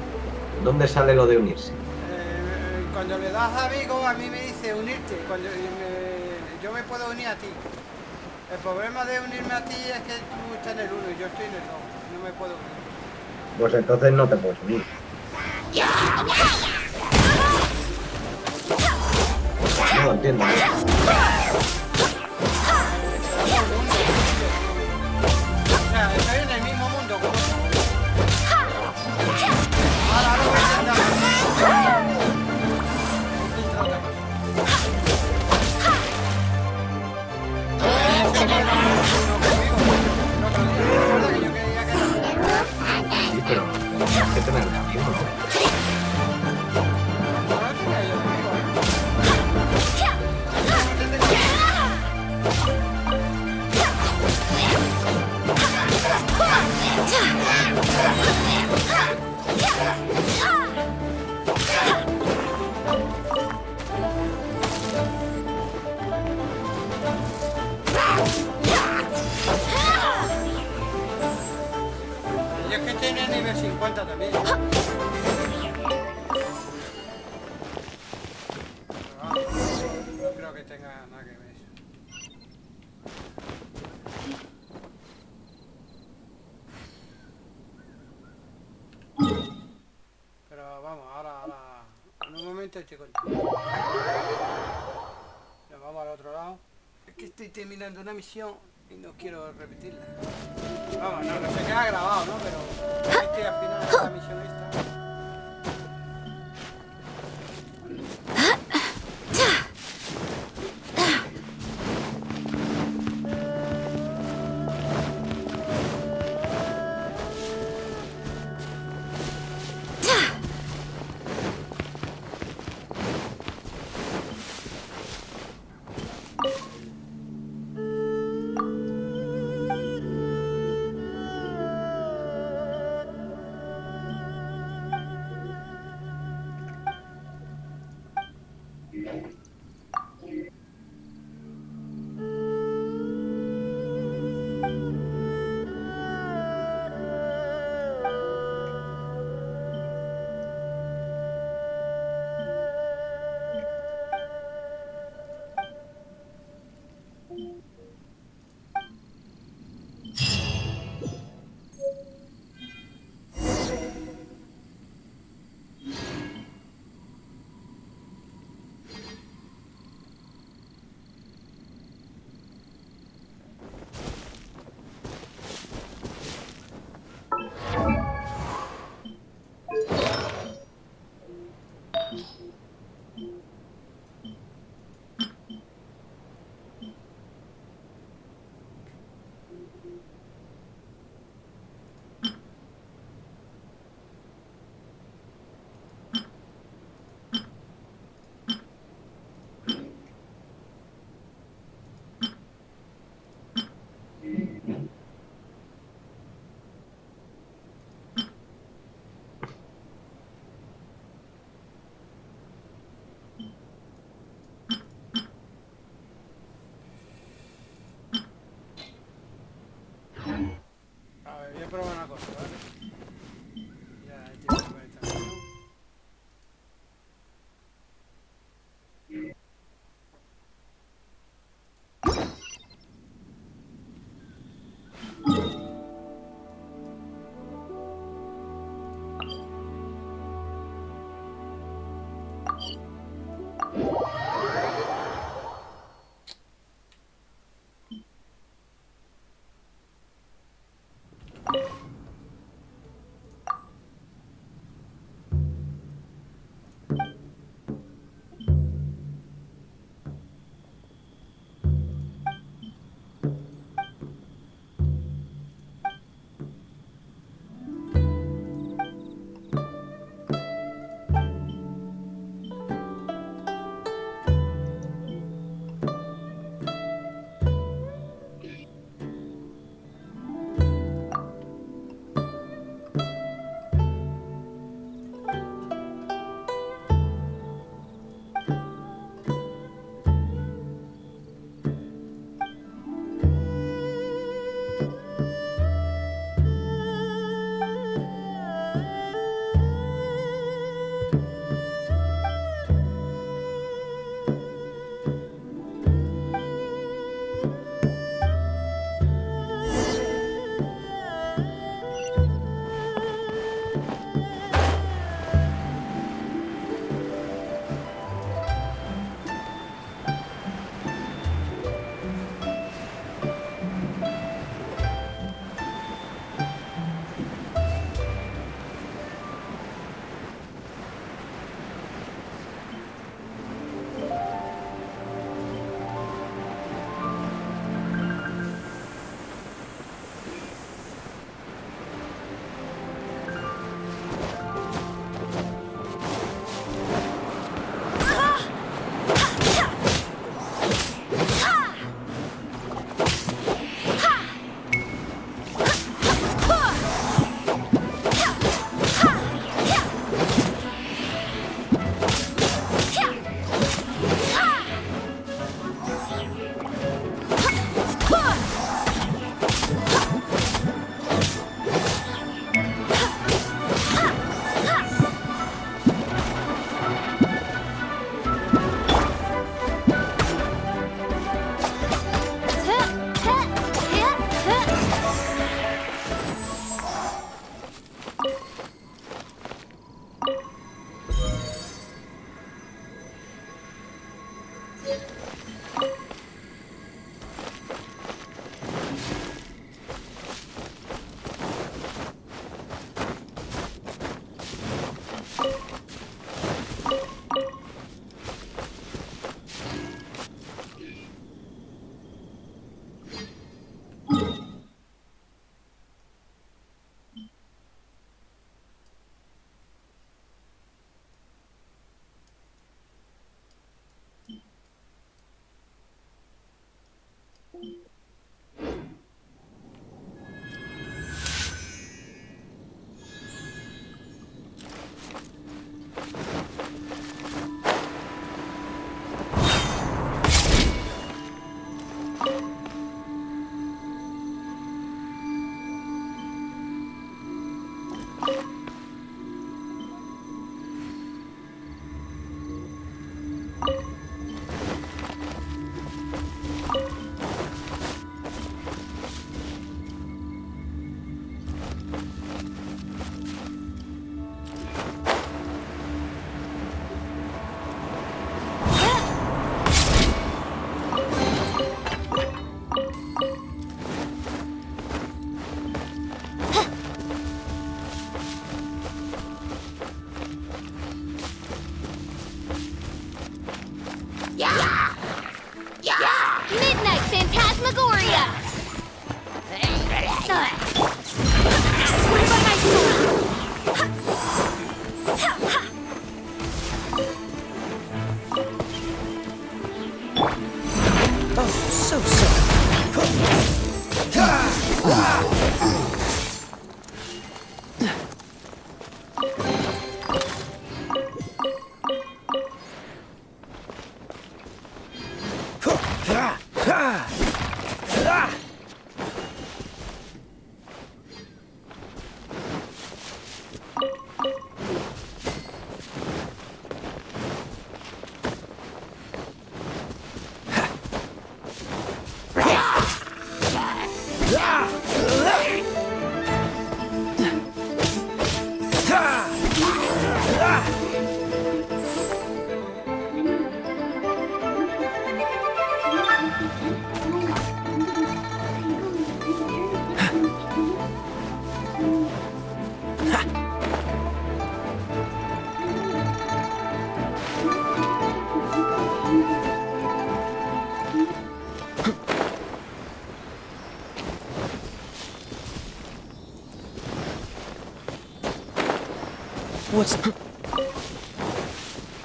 ¿Dónde sale lo de unirse? Cuando le das a amigo, a mí me dice unirte. Yo me puedo unir a ti. El problema de unirme a ti es que tú estás en el 1 y yo estoy en el 2. No me puedo unir. Pues entonces no te puedes unir. No lo entiendo. O sea, estoy en el mismo mundo como tú. Ahora lo voy a intentar. Sí, pero tendrías que tener de amigo, ¿no? Yo es que estoy en el nivel 50 también. No creo que tenga nada que ver eso. Pero vamos, ahora en un momento estoy contigo. Ya vamos al otro lado. Es que estoy terminando una misión y no quiero repetirla. Vamos, no se queda grabado, ¿no? Pero estoy al final de la misión esta.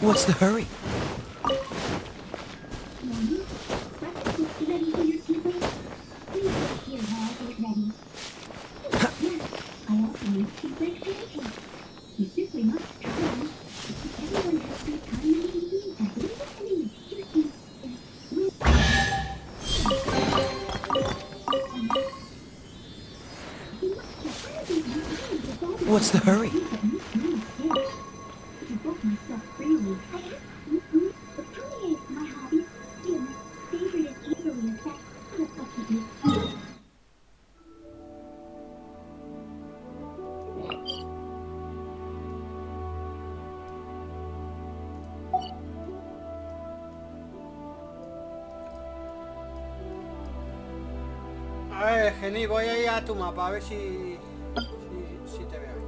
What's the hurry? What's the hurry? A ver, Geni, voy a ir a tu mapa a ver si te veo ahí.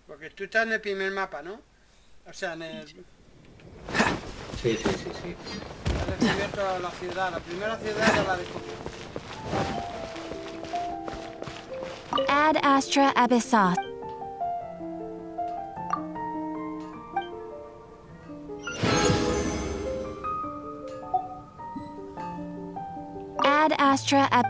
Porque tú estás en el primer mapa, ¿no? O sea, en el... Sí. Has descubierto la ciudad, la primera ciudad ya la descubierto. Ad Astra Abyssos. Ad Astra Ab...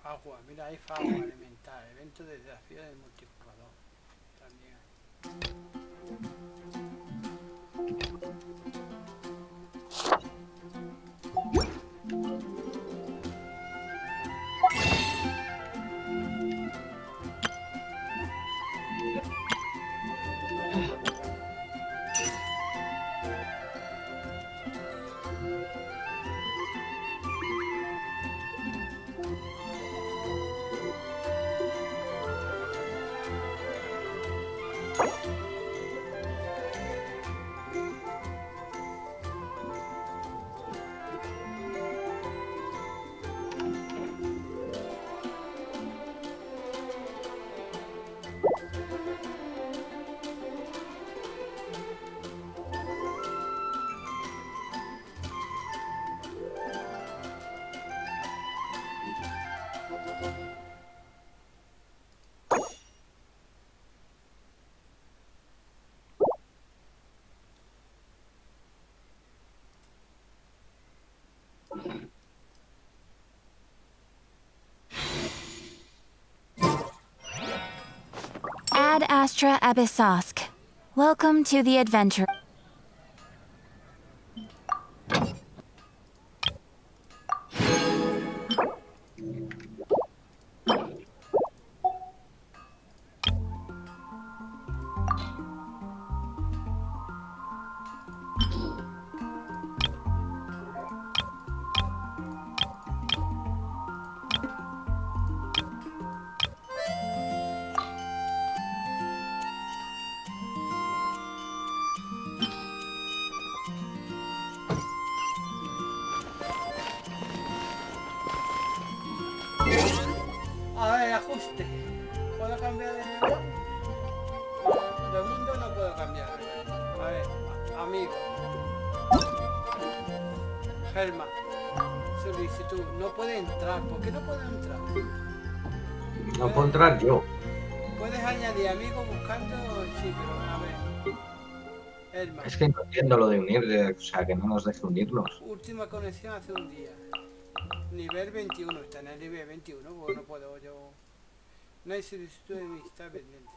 Fagua, mira ahí Fagua Elemental, evento de desafío del multijugador. También. Ad Astra Abyssos. Welcome to the adventure. A ver, ajuste. ¿Puedo cambiar de mundo? De mundo no puedo cambiar. A ver, amigo. Germa, solicitud, no puede entrar. ¿Por qué no puede entrar? No puedo entrar yo. Puedes añadir amigos buscando... Sí, pero a ver. Germa. Es que no entiendo lo de unir, o sea, que no nos deje unirnos. Última conexión hace un día. Nivel 21, está en el nivel 21, pues no puedo yo... No hay solicitud de amistad pendiente.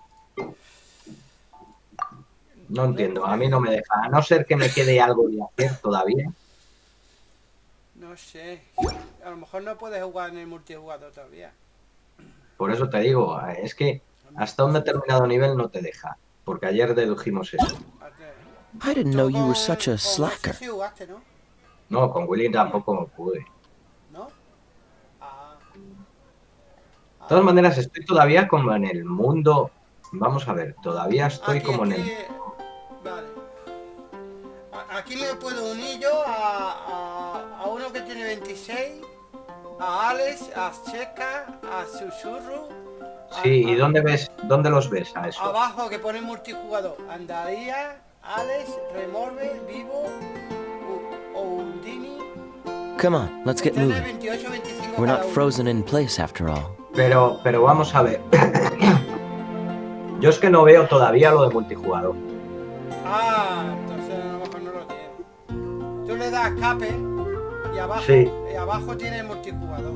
No entiendo, a mí no me deja. A no ser que me quede algo de hacer todavía. No sé. A lo mejor no puedes jugar en el multijugador todavía. Por eso te digo, es que hasta un determinado nivel no te deja. Porque ayer dedujimos eso. I didn't know you were such a slacker. Sí jugaste, ¿no? No, con Willy tampoco pude. ¿No? Ah. De todas maneras, estoy todavía como en el mundo... Vamos a ver, todavía estoy Aquí, como en aquí, el... vale. Aquí me puedo unir yo a uno que tiene 26, a Alex, a Checa, a Susurru. Sí, ¿y dónde los ves a eso? Abajo que pone multijugador. Andaría, Alex, Remolver, Vivo, Oundini. Come on, let's get moving. 28, 25 We're not cada uno. frozen in place after all. Pero vamos a ver. Yo es que no veo todavía lo de multijugador. Ah, entonces a lo mejor no lo tiene. Tú le das escape y abajo tiene multijugador.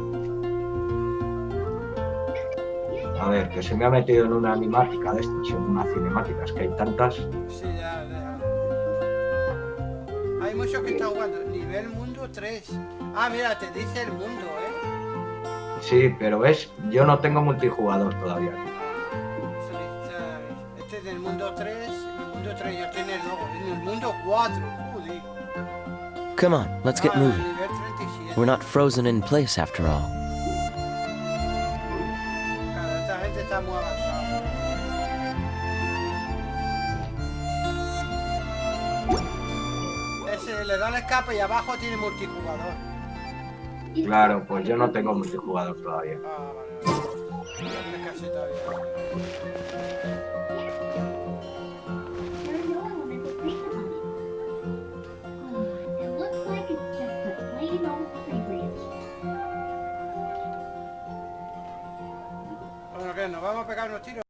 A ver, que se me ha metido en una animática de estas, en una cinemática, es que hay tantas. Sí, ya, déjalo. Hay muchos que están jugando. Nivel mundo 3. Ah, mira, te dice el mundo, ¿eh? Sí, pero ves, yo no tengo multijugador todavía. Este es del mundo 3. El mundo 3 ya tiene el logo. En el mundo 4. Joder. Come on, let's get moving. Nivel 37. We're not frozen in place after all. Claro, esta gente está muy avanzada. Ese le da el escape y abajo tiene multijugador. Claro, pues yo no tengo multijugador todavía. Ah, vale. No me casé todavía. Bueno, que nos vamos a pegar unos tiros.